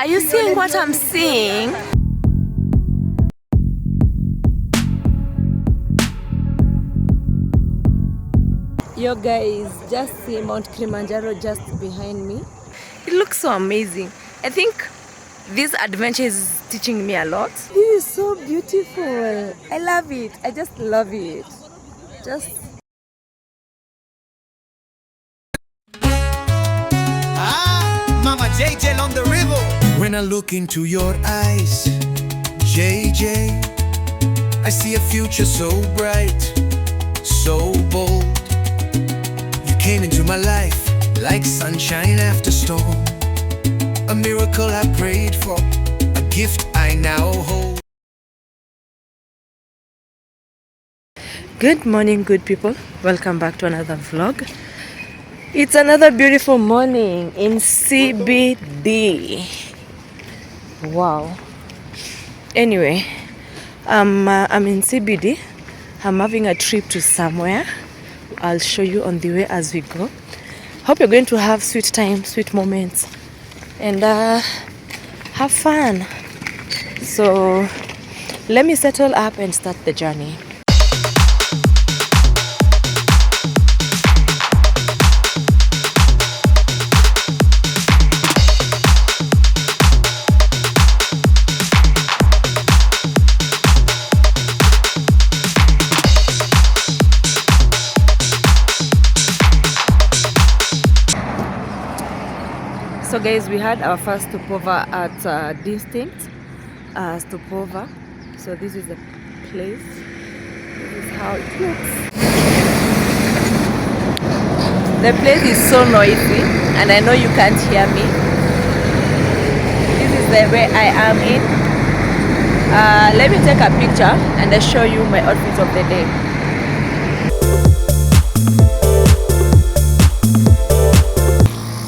Are you seeing what I'm seeing? Yo guys, just see Mount Kilimanjaro just behind me. It looks so amazing. I think this adventure is teaching me a lot. This is so beautiful. I love it. I just love it. Mama JJ on the river. When I look into your eyes, JJ, I see a future so bright, so bold. You came into my life like sunshine after storm, a miracle I prayed for, a gift I now hold. Good morning, good people. Welcome back to another vlog. It's another beautiful morning in CBD. Wow. Anyway, I'm in CBD. I'm having a trip to somewhere. I'll show you on the way as we go. Hope you're going to have sweet time, sweet moments, and have fun. So let me settle up and start the journey. So guys, we had our first stopover at distinct stopover. So this is the place. This is how it looks. The place is so noisy and I know you can't hear me. This is the way I am in. Let me take a picture and I'll show you my outfit of the day.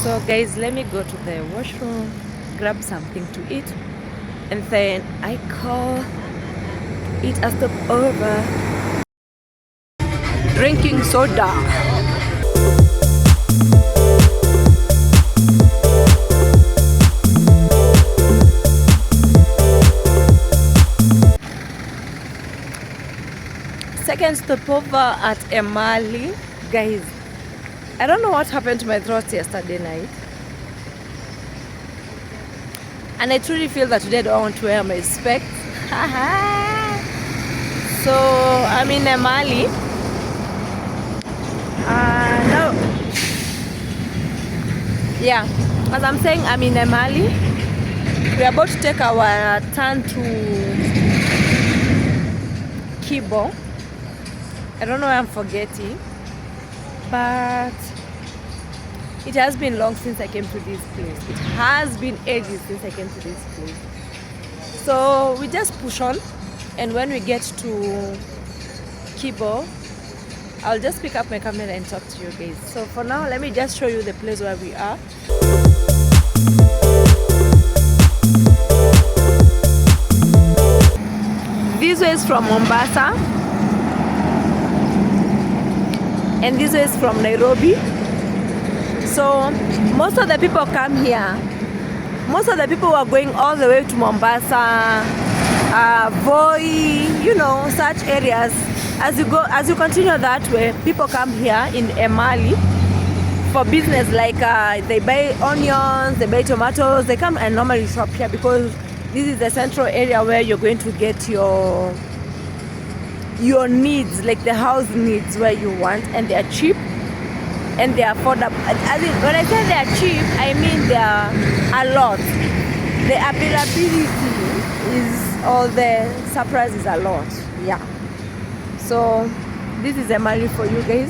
So guys, let me go to the washroom, grab something to eat, and then I call it a stopover. Drinking soda. Second stopover at Emali. Guys, I don't know what happened to my throat yesterday night. And I truly feel that today I don't want to wear my specs. So I'm in Emali. Now, yeah, as I'm saying, I'm in Emali. We're about to take our turn to Kibo. I don't know why I'm forgetting, but it has been long since I came to this place. It has been ages since I came to this place. So we just push on, and when we get to Kibo, I'll just pick up my camera and talk to you guys. So for now, let me just show you the place where we are. This way is from Mombasa, and this way is from Nairobi. So most of the people come here. Most of the people are going all the way to Mombasa, Voi, you know, such areas. As you continue that way, people come here in Emali for business. Like they buy onions, they buy tomatoes. They come and normally shop here because this is the central area where you're going to get your needs, like the house needs where you want, and they are cheap and they are affordable. When I say they are cheap, I mean they are a lot. The availability is, or the surprise is a lot. Yeah. So this is Emali for you guys.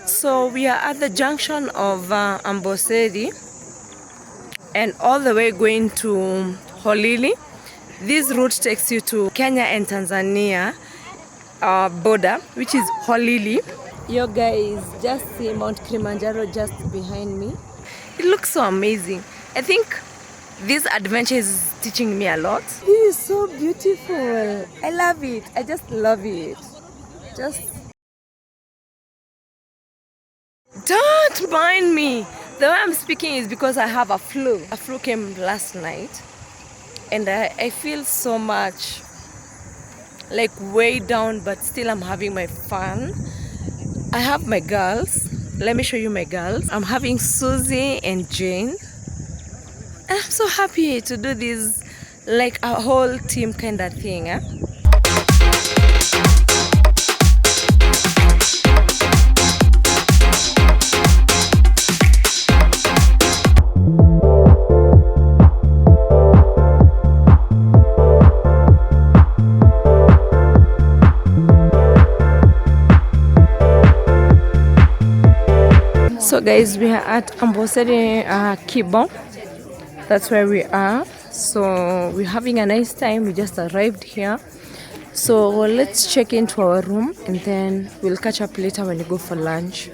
So we are at the junction of Amboseli and all the way going to Holili. This route takes you to Kenya and Tanzania border, which is Holili. Yo guys, just see Mount Kilimanjaro just behind me. It looks so amazing. I think This adventure is teaching me a lot. This is so beautiful. I love it. I just love it. Just don't mind me. The way I'm speaking is because I have a flu. A flu came last night, and I feel so much like way down, but still I'm having my fun. I have my girls. Let me show you my girls. I'm having Susie and Jane. And I'm so happy to do this, like a whole team kind of thing. So guys, we are at Amboseli Kibo. That's where we are. So we're having a nice time. We just arrived here. So let's check into our room and then we'll catch up later when we go for lunch.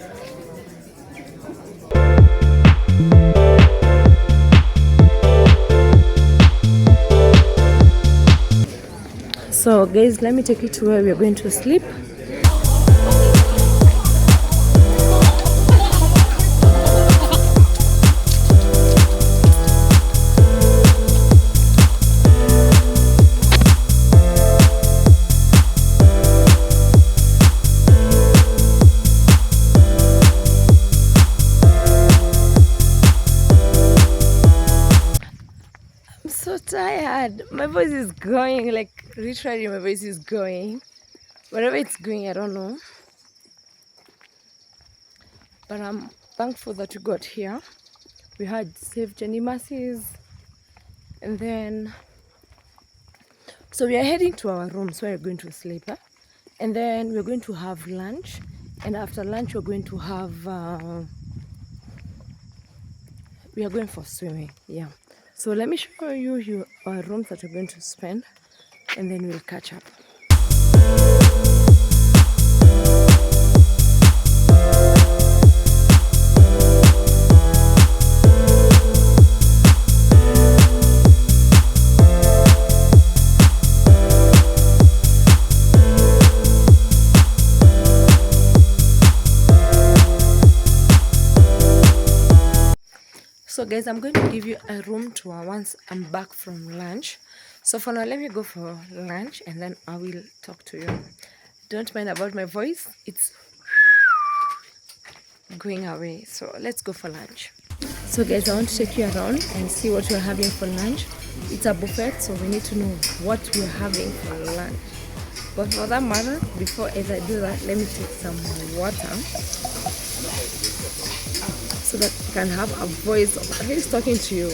So guys, let me take you to where we're going to sleep. Tired. My voice is going, like literally my voice is going. Wherever it's going, I don't know. But I'm thankful that we got here. We had safe journey masses. And then, so we are heading to our rooms where we're going to sleep. And then we're going to have lunch. And after lunch, we're going to have, we are going for swimming. Yeah. So let me show you our rooms that we're going to spend, and then we'll catch up. So guys, I'm going to give you a room tour once I'm back from lunch. So for now, let me go for lunch and then I will talk to you. Don't mind about my voice. It's going away. So let's go for lunch. So guys, I want to take you around and see what we're having for lunch. It's a buffet, so we need to know what we're having for lunch. But for that matter, before as I do that, let me take some water, so that I can have a voice of at least talking to you.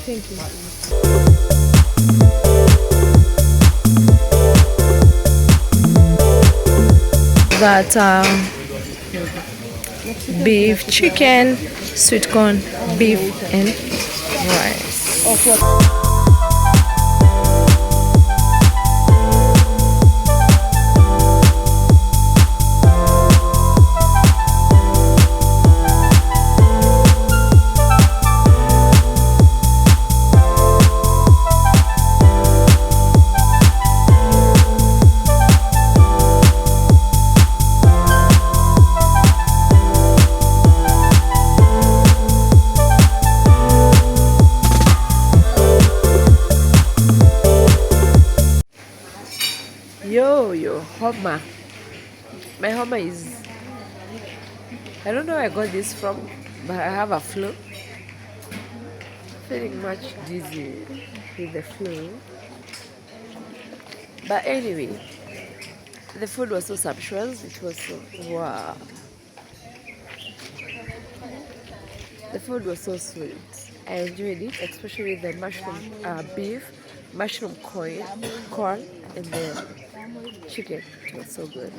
Thank you. That beef, chicken, sweet corn, beef, and rice. Yo, Homa. My Homa is, I don't know where I got this from, but I have a flu. Feeling much dizzy with the flu. But anyway, the food was so sumptuous. It was so, wow. The food was so sweet. I enjoyed it, especially the mushroom beef, mushroom corn, and the chicken. It was so good.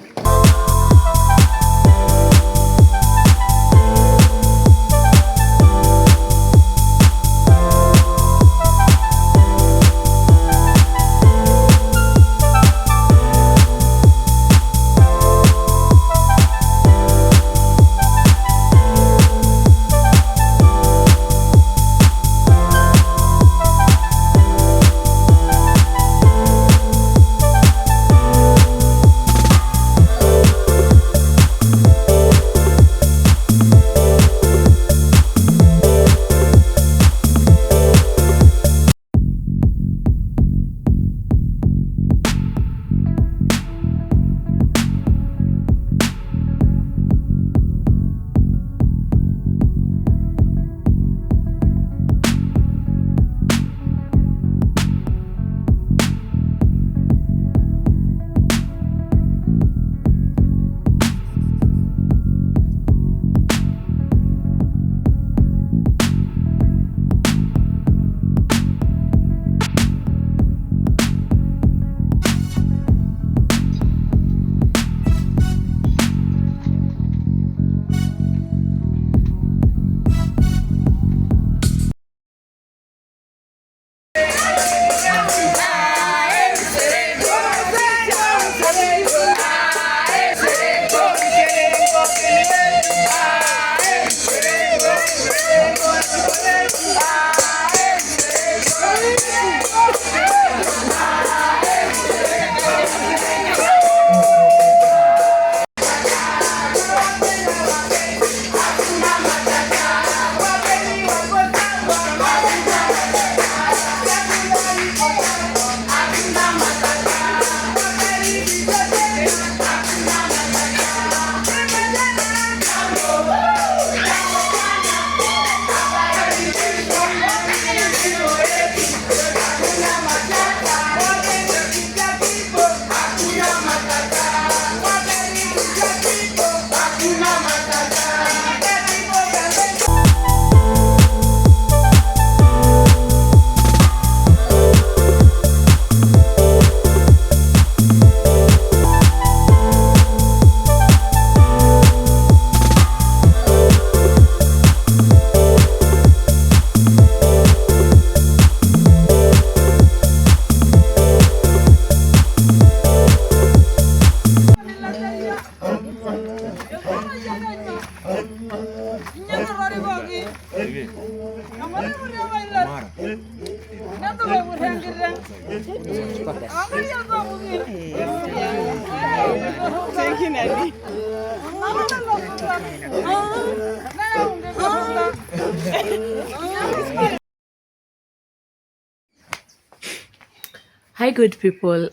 Hi, good people.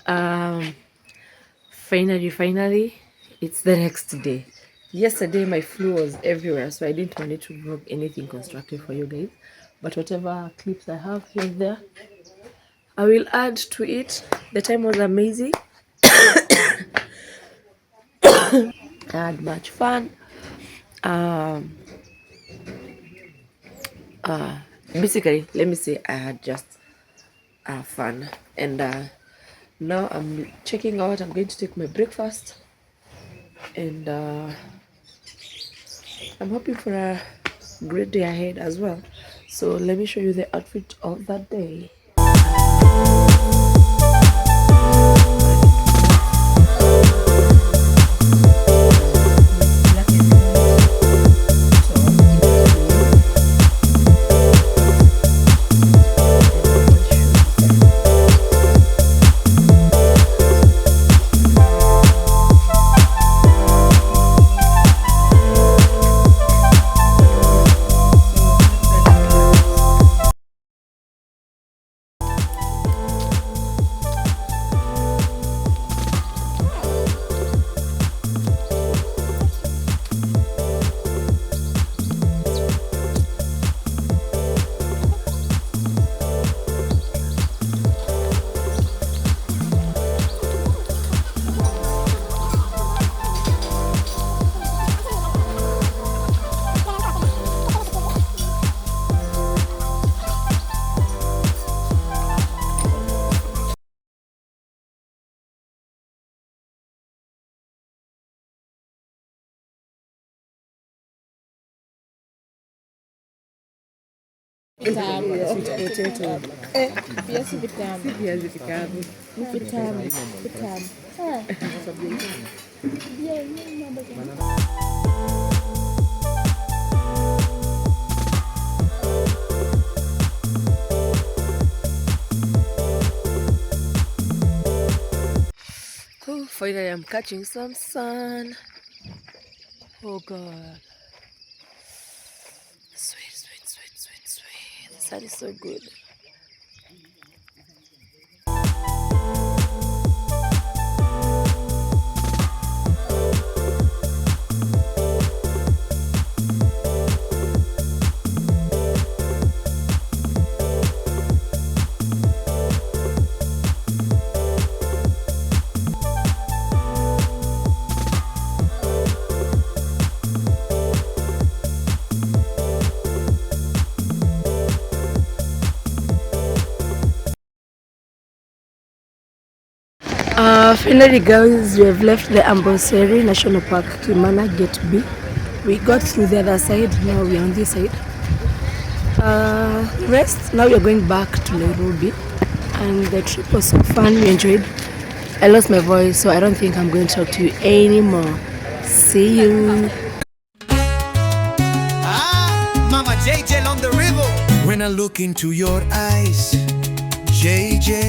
Finally, it's the next day. Yesterday, my flu was everywhere, so I didn't manage to vlog anything constructive for you guys. But whatever clips I have here and there, I will add to it. The time was amazing. I had much fun. Basically, let me say I had just fun. And now I'm checking out. I'm going to take my breakfast. And I'm hoping for a great day ahead as well. So let me show you the outfit of that day. Vitamu. Potato. Viazi vitamu. Si viazi vitamu. Vitamu. Vitamu. Oh, finally I'm catching some sun. Oh God. Sweet, sweet, sweet, sweet, sweet. The sun is so good. Finally guys, we have left the Amboseli National Park, Kilimanjaro Gate B. We got through the other side, now we are on this side. Rest, now we are going back to Nairobi. And the trip was so fun, we enjoyed. I lost my voice, so I don't think I'm going to talk to you anymore. See you. Mama JJ on the river. When I look into your eyes, JJ.